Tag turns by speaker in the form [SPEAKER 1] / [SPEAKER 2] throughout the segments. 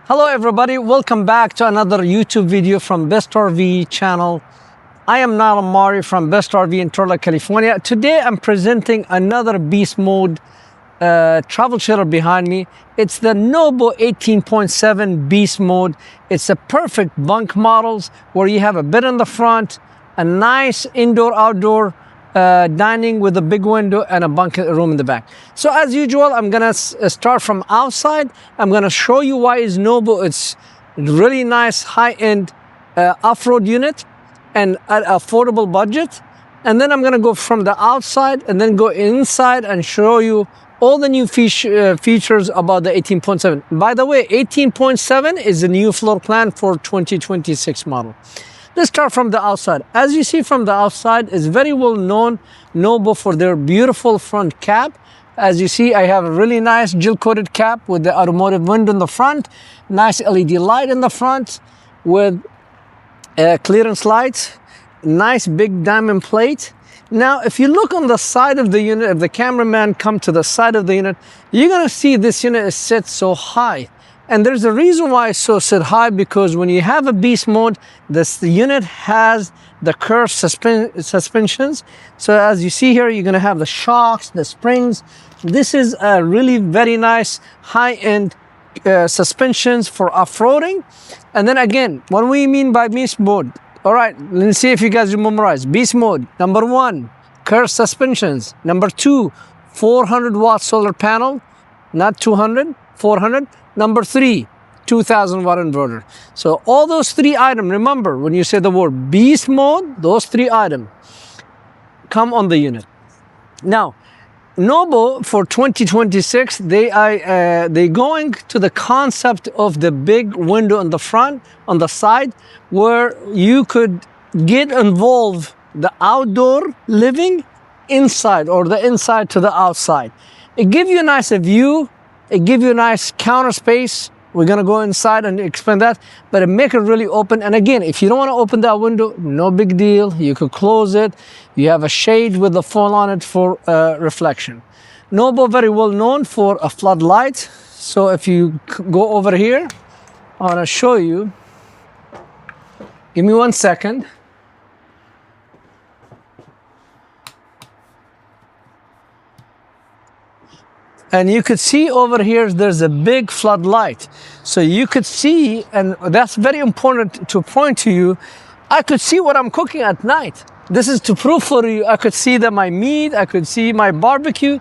[SPEAKER 1] Hello everybody, welcome back to another YouTube video from Best RV channel. I am Nala Mari from Best RV in Turlock, California. Today I'm presenting another beast mode travel trailer behind me. It's the NOBO 18.7 beast mode. It's a perfect bunk models where you have a bed in the front, a nice indoor-outdoor dining with a big window and a bunk room in the back. So as usual, I'm gonna start from outside. I'm gonna show you why is NOBO. It's really nice high-end off-road unit and at affordable budget. And then I'm gonna go from the outside and then go inside and show you all the new features about the 18.7. By the way, 18.7 is the new floor plan for 2026 model. Let's start from the outside. As you see from the outside, is very well known NOBO for their beautiful front cap. As you see, I have a really nice gel-coated cap with the automotive window in the front, nice LED light in the front with clearance lights, nice big diamond plate. Now, if you look on the side of the unit, if the cameraman come to the side of the unit, you're gonna see this unit is set so high. And there's a reason why it's so set high, because when you have a beast mode, the unit has the curved suspensions. So as you see here, you're gonna have the shocks, the springs. This is a really very nice high-end suspensions for off-roading. And then again, what we mean by beast mode? All right, let's see if you guys memorize. Beast mode, number 1, curved suspensions. Number 2, 400 watt solar panel, not 200, 400. Number 3, 2000 watt inverter. So all those 3 items, remember when you say the word beast mode, those 3 items come on the unit. Now, NOBO for 2026, they going to the concept of the big window in the front, on the side, where you could get involved the outdoor living inside, or the inside to the outside. It gives you a nice view. It gives you a nice counter space. We're gonna go inside and explain that, but it make it really open. And again, if you don't wanna open that window, no big deal. You could close it. You have a shade with the foil on it for reflection. NOBO very well known for a floodlight. So if you go over here, I wanna show you. Give me 1 second. And you could see over here, there's a big floodlight. So you could see, and that's very important to point to you, I could see what I'm cooking at night. This is to prove for you, I could see that my meat, I could see my barbecue.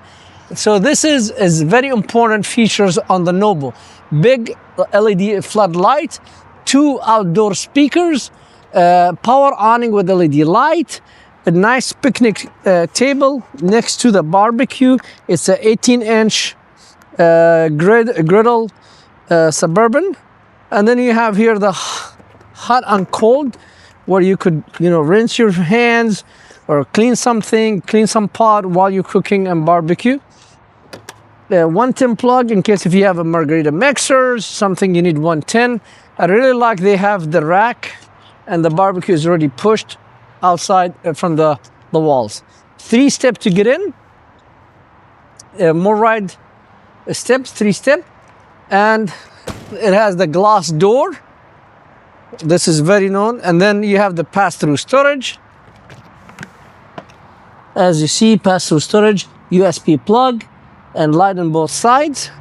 [SPEAKER 1] So this is very important features on the NOBO. Big LED floodlight, 2 outdoor speakers, power awning with LED light, a nice picnic table next to the barbecue. It's a 18-inch griddle Suburban. And then you have here the hot and cold, where you could, rinse your hands or clean something, clean some pot while you're cooking and barbecue. 110 plug in case if you have a margarita mixer, something you need 110. I really like they have the rack and the barbecue is already pushed outside from the walls. 3 steps to get in, more ride steps, 3 steps, and it has the glass door. This is very known. And then you have the pass-through storage. As you see, pass-through storage, USB plug, and light on both sides.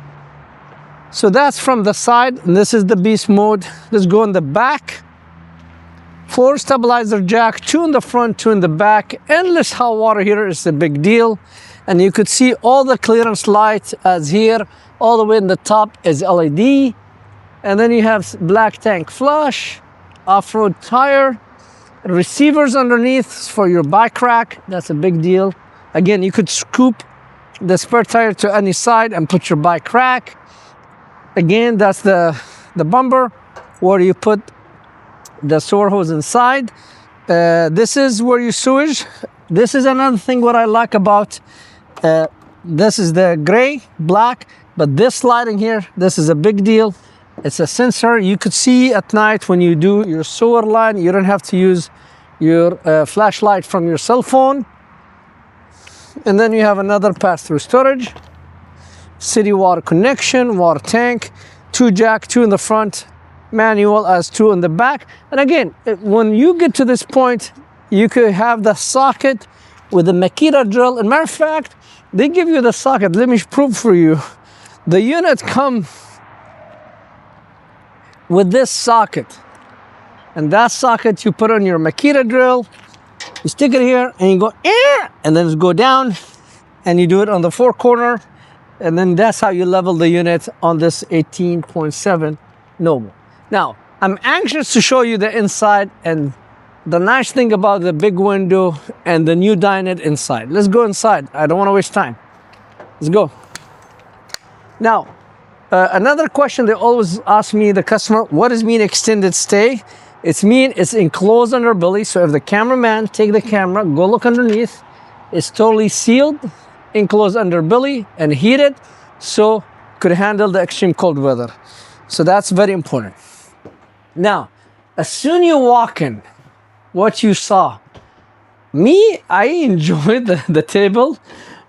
[SPEAKER 1] So that's from the side, and this is the beast mode. Let's go in the back. 4 stabilizer jack, 2 in the front, 2 in the back. Endless hot water here is a big deal. And you could see all the clearance lights as here, all the way in the top is LED. And then you have black tank flush, off-road tire, receivers underneath for your bike rack. That's a big deal. Again, you could scoop the spare tire to any side and put your bike rack. Again, that's the bumper where you put the sewer hose inside. This is where you sewage. This is another thing what I like about this is the gray, black, but this lighting here, this is a big deal. It's a sensor. You could see at night when you do your sewer line, you don't have to use your flashlight from your cell phone. And then you have another pass-through storage, city water connection, water tank. 2 jack, 2 in the front, manual as 2 in the back. And again, when you get to this point, you could have the socket with the Makita drill. And matter of fact, they give you the socket. Let me prove for you. The unit come with this socket, and that socket you put on your Makita drill. You stick it here and you go, and then go down, and you do it on the 4 corner, and then that's how you level the unit on this 18.7 NOBO. Now, I'm anxious to show you the inside and the nice thing about the big window and the new dinette inside. Let's go inside. I don't want to waste time. Let's go. Now, another question they always ask me, the customer, what does mean extended stay? It's enclosed underbelly. So if the cameraman take the camera, go look underneath, it's totally sealed, enclosed underbelly and heated, so could handle the extreme cold weather. So that's very important. Now, as soon you walk in, what you saw, I enjoyed the table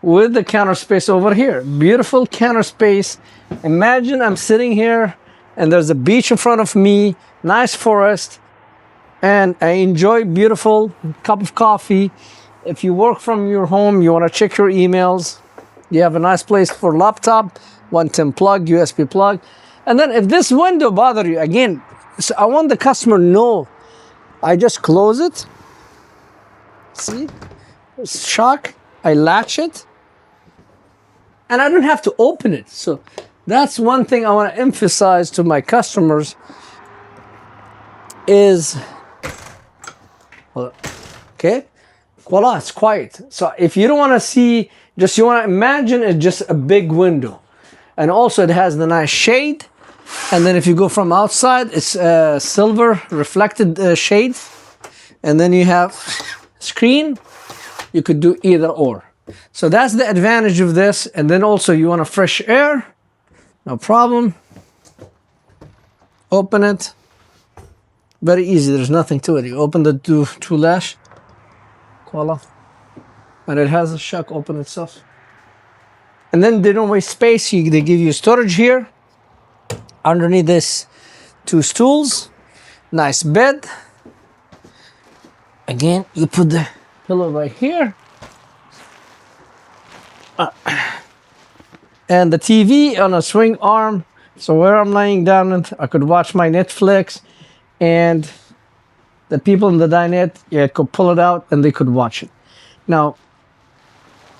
[SPEAKER 1] with the counter space over here. Beautiful counter space. Imagine I'm sitting here and there's a beach in front of me, nice forest, and I enjoy beautiful cup of coffee. If you work from your home, you want to check your emails, you have a nice place for laptop, 110 plug, USB plug. And then if this window bother you, again, so I want the customer to know, I just close it. See? Shock. I latch it. And I don't have to open it. So that's one thing I want to emphasize to my customers is, okay, voila, it's quiet. So if you don't want to see, you want to imagine it's just a big window. And also it has the nice shade. And then if you go from outside, it's silver reflected shade. And then you have screen. You could do either or. So that's the advantage of this. And then also you want a fresh air, no problem. Open it. Very easy, there's nothing to it. You open the two latch, voila. And it has a shock open itself. And then they don't waste space. They give you storage here. Underneath this, 2 stools, nice bed. Again, you put the pillow right here. And the TV on a swing arm. So where I'm laying down, I could watch my Netflix, and the people in the dinette, could pull it out and they could watch it. Now,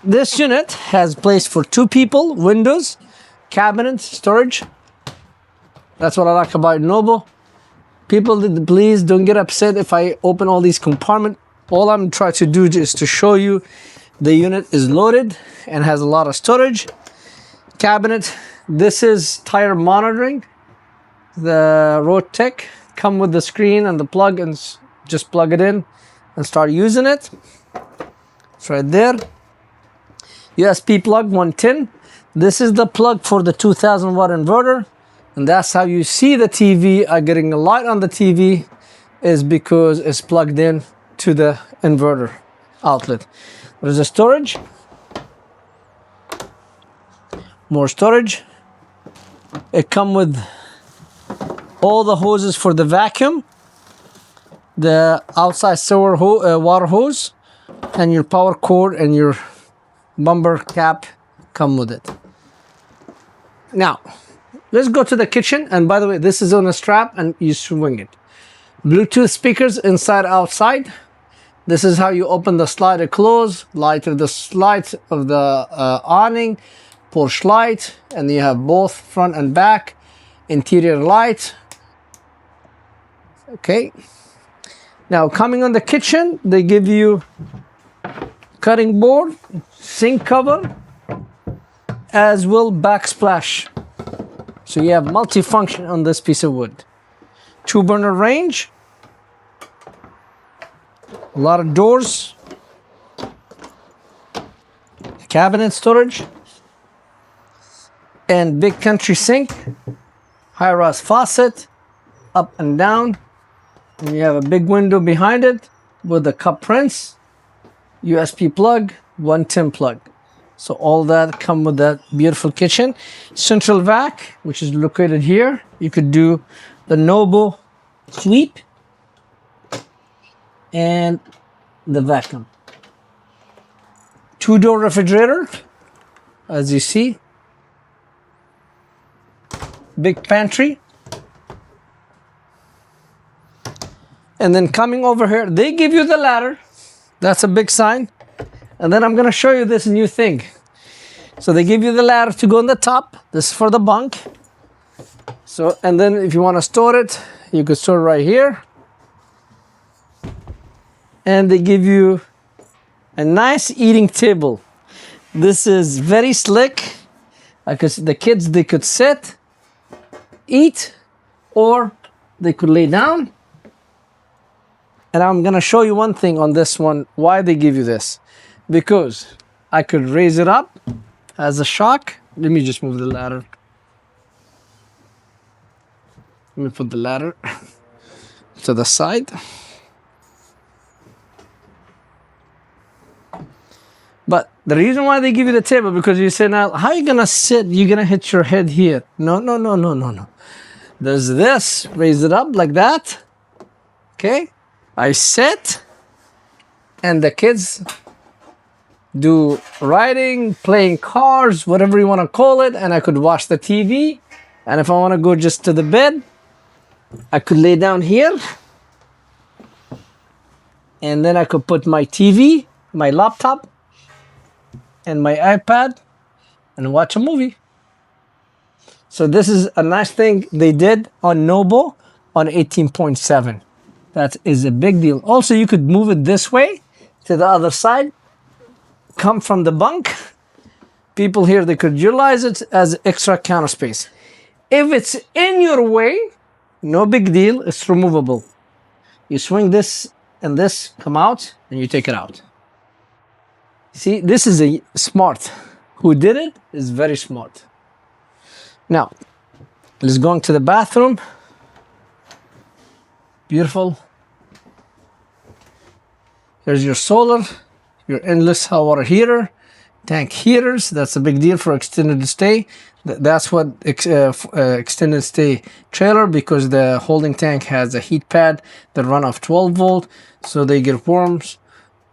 [SPEAKER 1] this unit has place for 2 people, windows, cabinet, storage. That's what I like about NOBO. People, please don't get upset if I open all these compartments. All I'm trying to do is to show you the unit is loaded and has a lot of storage. Cabinet, this is tire monitoring. The Road Tech come with the screen and the plug, and just plug it in and start using it. It's right there. USB plug 110. This is the plug for the 2000 watt inverter. And that's how you see the TV getting a light on the TV, is because it's plugged in to the inverter outlet. There's a storage. More storage. It comes with all the hoses for the vacuum, the outside sewer water hose, and your power cord and your bumper cap come with it. Now, let's go to the kitchen. And by the way, this is on a strap and you swing it. Bluetooth speakers inside, outside. This is how you open the slider close, light of the slide of the awning, porch light, and you have both front and back, interior light. Okay. Now coming on the kitchen, they give you cutting board, sink cover, as well backsplash. So you have multi-function on this piece of wood. 2 burner range. A lot of doors. Cabinet storage. And big country sink. High-rise faucet. Up and down. And you have a big window behind it with the cup prints. USB plug. 110 plug. So all that come with that beautiful kitchen. Central vac, which is located here. You could do the NOBO sweep and the vacuum. 2-door refrigerator, as you see. Big pantry. And then coming over here, they give you the ladder. That's a big sign. And then I'm gonna show you this new thing. So they give you the ladder to go on the top. This is for the bunk. So, and then if you wanna store it, you could store it right here. And they give you a nice eating table. This is very slick. Because the kids, they could sit, eat, or they could lay down. And I'm gonna show you one thing on this one, why they give you this. Because I could raise it up as a shock. Let me just move the ladder. Let me put the ladder to the side. But the reason why they give you the table, because you say, now, how are you gonna sit? You're gonna hit your head here. No. There's this, raise it up like that. Okay? I sit, and the kids do riding, playing cars, whatever you want to call it, and I could watch the TV. And if I want to go just to the bed, I could lay down here, and then I could put my TV, my laptop, and my iPad, and watch a movie. So this is a nice thing they did on NOBO on 18.7. That is a big deal. Also, you could move it this way to the other side, come from the bunk. People here, they could utilize it as extra counter space. If it's in your way, no big deal, it's removable. You swing this and this come out and you take it out. See, this is a smart. Who did it is very smart. Now, let's go into the bathroom. Beautiful. Here's your solar, your endless hot water heater, tank heaters. That's a big deal for extended stay. That's what extended stay trailer, because the holding tank has a heat pad that run off 12 volt, so they get warm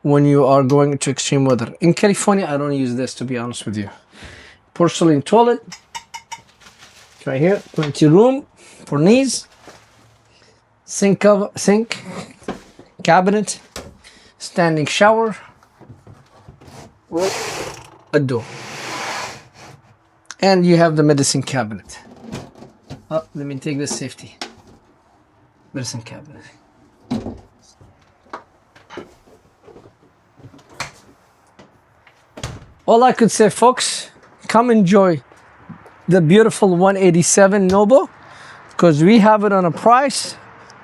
[SPEAKER 1] when you are going to extreme weather. In California, I don't use this, to be honest with you. Porcelain toilet, right here, plenty room for knees. Sink, cabinet, standing shower with a door. And you have the medicine cabinet. Oh, let me take this safety. Medicine cabinet. All I could say, folks, come enjoy the beautiful 187 NOBO, because we have it on a price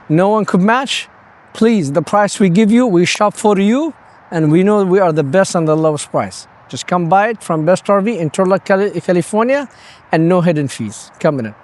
[SPEAKER 1] no one could match. Please, the price we give you, we shop for you, and we know we are the best and the lowest price. Just come buy it from Best RV in Turlock, California, and no hidden fees. Come in.